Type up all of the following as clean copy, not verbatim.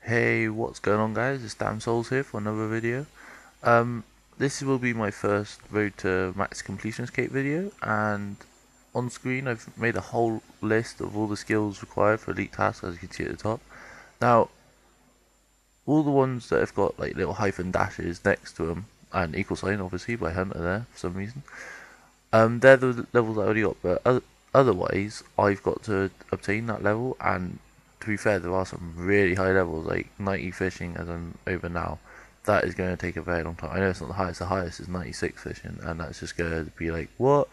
Hey, what's going on guys? It's Damn Souls here for another video. Um, this will be my first Road to Max Completion Escape video, and on screen I've made a whole list of all the skills required for elite tasks, as you can see at the top. Now, all the ones that have got like little hyphen dashes next to them, and equal sign obviously by Hunter there for some reason, they're the levels I already got, but otherwise I've got to obtain that level, and to be fair, there are some really high levels, like 90 fishing as I'm over now. That is going to take a very long time. I know it's not the highest is 96 fishing, and that's just going to be like, what?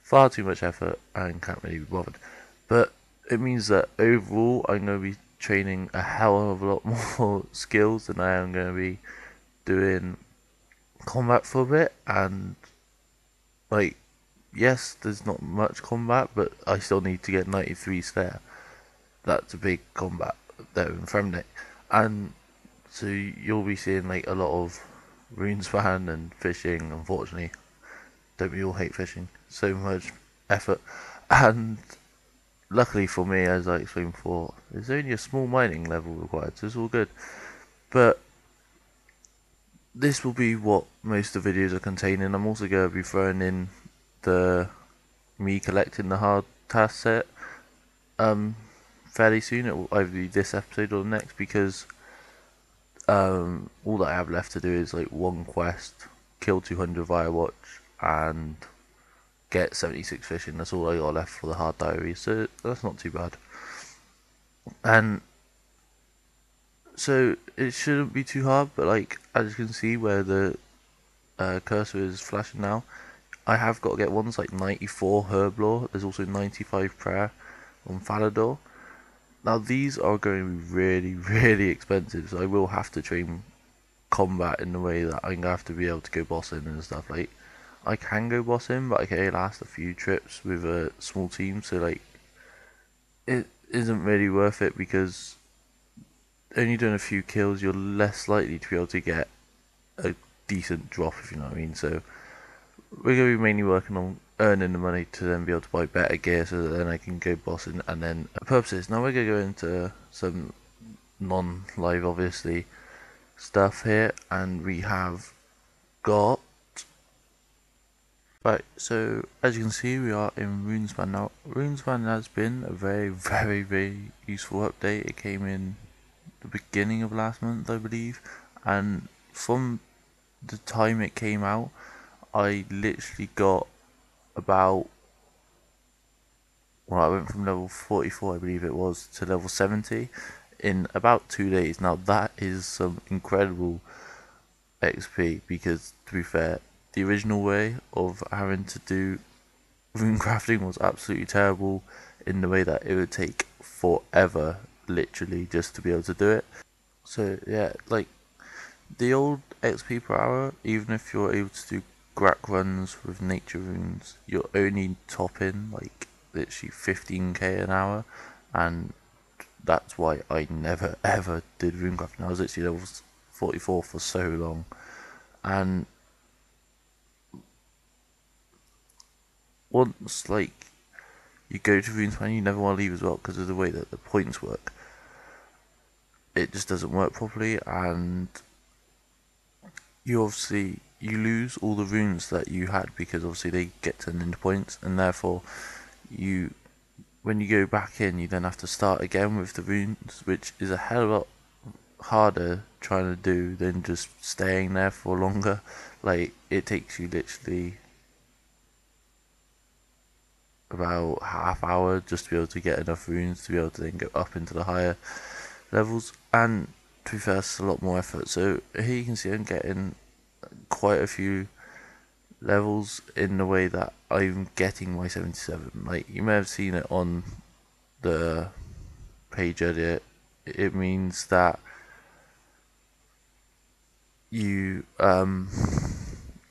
Far too much effort, and can't really be bothered. But it means that overall, I'm going to be training a hell of a lot more skills than I am going to be doing combat for a bit, and like, yes, there's not much combat, but I still need to get 93 there. That's a big combat there in Fremnick. And so you'll be seeing like a lot of runespan and fishing, unfortunately. Don't we all hate fishing? So much effort. And luckily for me, as I explained before, there's only a small mining level required, so it's all good. But this will be what most of the videos are containing. I'm also going to be throwing in the me collecting the hard task set fairly soon. It will either be this episode or the next, because all that I have left to do is like one quest, kill 200 via watch, and get 76 fishing. That's all I got left for the hard diary, so that's not too bad. And so it shouldn't be too hard, but like as you can see where the cursor is flashing now, I have got to get ones like 94 Herblore. There's also 95 Prayer on Falador. Now these are going to be really, really expensive, so I will have to train combat in the way that I'm going to have to be able to go bossing and stuff. Like, I can go bossing, but I can only last a few trips with a small team, so like, it isn't really worth it, because only doing a few kills, you're less likely to be able to get a decent drop, if you know what I mean. So we're going to be mainly working on earning the money to then be able to buy better gear, so that then I can go bossing. And then purposes. Now we're going to go into some non-live, obviously, stuff here, and we have got right. So as you can see, we are in Runespan now. Runespan has been a very, very, very useful update. It came in the beginning of last month, I believe, and from the time it came out, I literally got about, well, I went from level 44, I believe it was, to level 70 in about 2 days. Now that is some incredible XP, because to be fair, the original way of having to do rune crafting was absolutely terrible, in the way that it would take forever, literally, just to be able to do it. So yeah, like the old XP per hour, even if you're able to do Grak runs with nature runes, you're only topping like literally 15k an hour, and that's why I never ever did runecrafting. I was literally level 44 for so long, and once like you go to runespan, you never want to leave as well, because of the way that the points work. It just doesn't work properly, and you lose all the runes that you had, because obviously they get turned into points, and therefore you, when you go back in, you then have to start again with the runes, which is a hell of a lot harder trying to do than just staying there for longer. Like, it takes you literally about half hour just to be able to get enough runes to be able to then go up into the higher levels, and to be fair, it's a lot more effort. So here you can see I'm getting quite a few levels in the way that I'm getting my 77. Like, you may have seen it on the page earlier. It means that you no,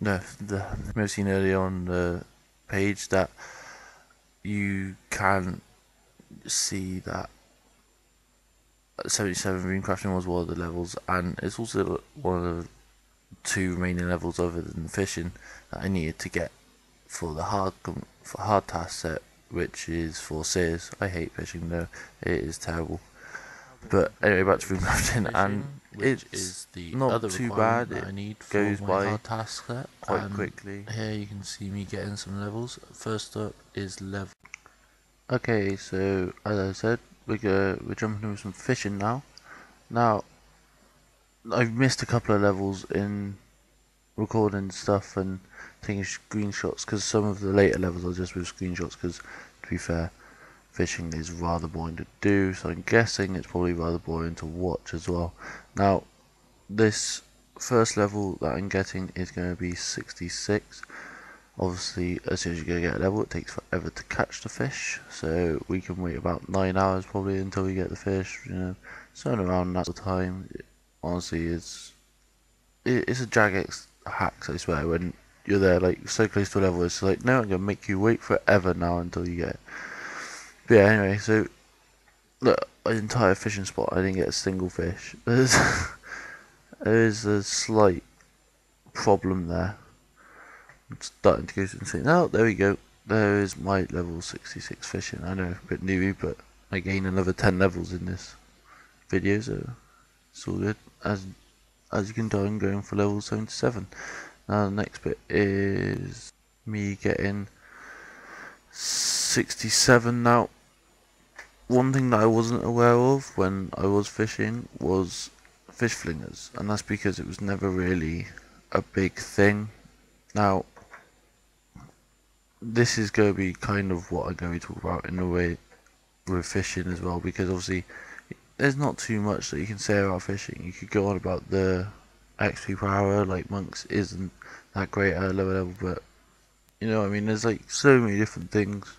you may have seen earlier on the page that you can see that 77 rune crafting was one of the levels, and it's also one of the two remaining levels other than fishing that I needed to get for the hard task set, which is for Sears. I hate fishing though, it is terrible. But anyway, back to room crafting, and which it's is the not other too requirement bad. that I It need for goes my by hard task set. quite quickly. Here you can see me getting some levels. First up is level. Okay, so as I said, we're jumping into some fishing now. Now, I've missed a couple of levels in recording stuff and taking screenshots because some of the later levels are just with screenshots. Because to be fair, fishing is rather boring to do, so I'm guessing it's probably rather boring to watch as well. Now, this first level that I'm getting is going to be 66. Obviously, as soon as you go get a level, it takes forever to catch the fish, so we can wait about 9 hours probably until we get the fish. You know, something around that time. Honestly, it's a Jagex hack, I swear. When you're there, like so close to a level, it's like, no, I'm gonna make you wait forever now until you get it. But yeah, anyway, so look, an entire fishing spot, I didn't get a single fish. There's a slight problem there. I'm starting to go insane. Oh, there we go. There is my level 66 fishing. I know, a bit newbie, but I gain another 10 levels in this video, so it's all good. As you can tell, I'm going for level 77. Now the next bit is me getting 67 now. One thing that I wasn't aware of when I was fishing was fish flingers, and that's because it was never really a big thing. Now, this is going to be kind of what I'm going to talk about in a way with fishing as well, because obviously there's not too much that you can say about fishing. You could go on about the XP per hour, like monks isn't that great at a lower level, but you know what I mean, there's like so many different things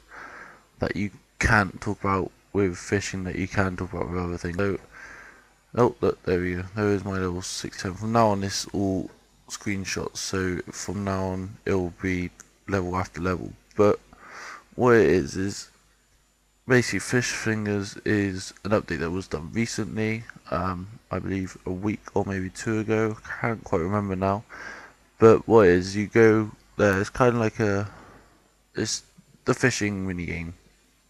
that you can't talk about with fishing that you can talk about with other things. So, oh look, there we go, there is my level 67. From now on it's all screenshots, so from now on it'll be level after level. But what it is basically Fish Fingers is an update that was done recently, I believe a week or maybe 2 ago, can't quite remember now. But what it is, you go there, it's kind of like it's the fishing mini game.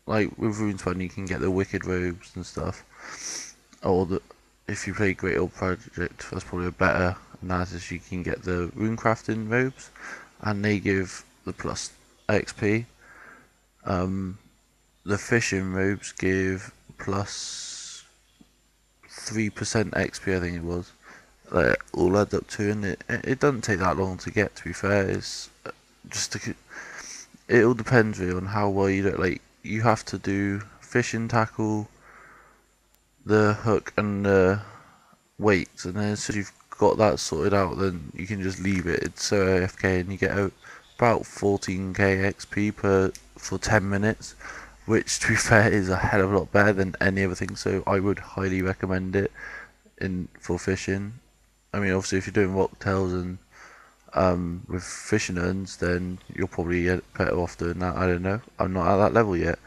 Like with RuneScape, you can get the wicked robes and stuff, or if you play Great Old Project, that's probably a better analysis. You can get the rune crafting robes, and they give the plus XP. The fishing robes give plus 3% XP, I think it was. All add up to, and it doesn't take that long to get. To be fair, it's just it all depends really on how well you do it. Like you have to do fishing tackle, the hook, and the weights, and then as soon as you've got that sorted out, then you can just leave it. It's so AFK, and you get out about 14k XP for 10 minutes, which to be fair is a hell of a lot better than any other thing. So I would highly recommend it for fishing. I mean, obviously if you're doing rocktails and with fishing urns, then you'll probably get better off doing that. I don't know, I'm not at that level yet.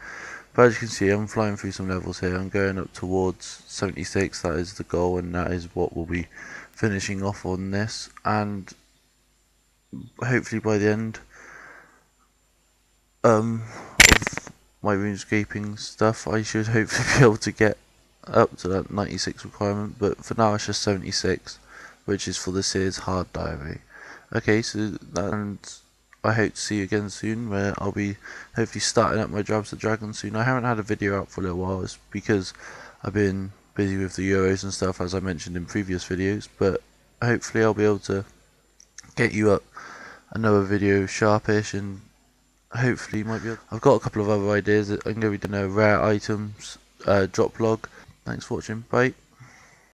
But as you can see, I'm flying through some levels here. I'm going up towards 76, that is the goal, and that is what we'll be finishing off on this. And hopefully by the end of my runescaping stuff, I should hopefully be able to get up to that 96 requirement. But for now, it's just 76, which is for the Sears Hard Diary. Okay, so and I hope to see you again soon, where I'll be hopefully starting up my Drabs the Dragon soon. I haven't had a video out for a little while, it's because I've been busy with the Euros and stuff, as I mentioned in previous videos, but hopefully I'll be able to get you up another video sharpish, and hopefully might be able I've got a couple of other ideas. I'm going to be doing a rare items drop log. Thanks for watching, bye.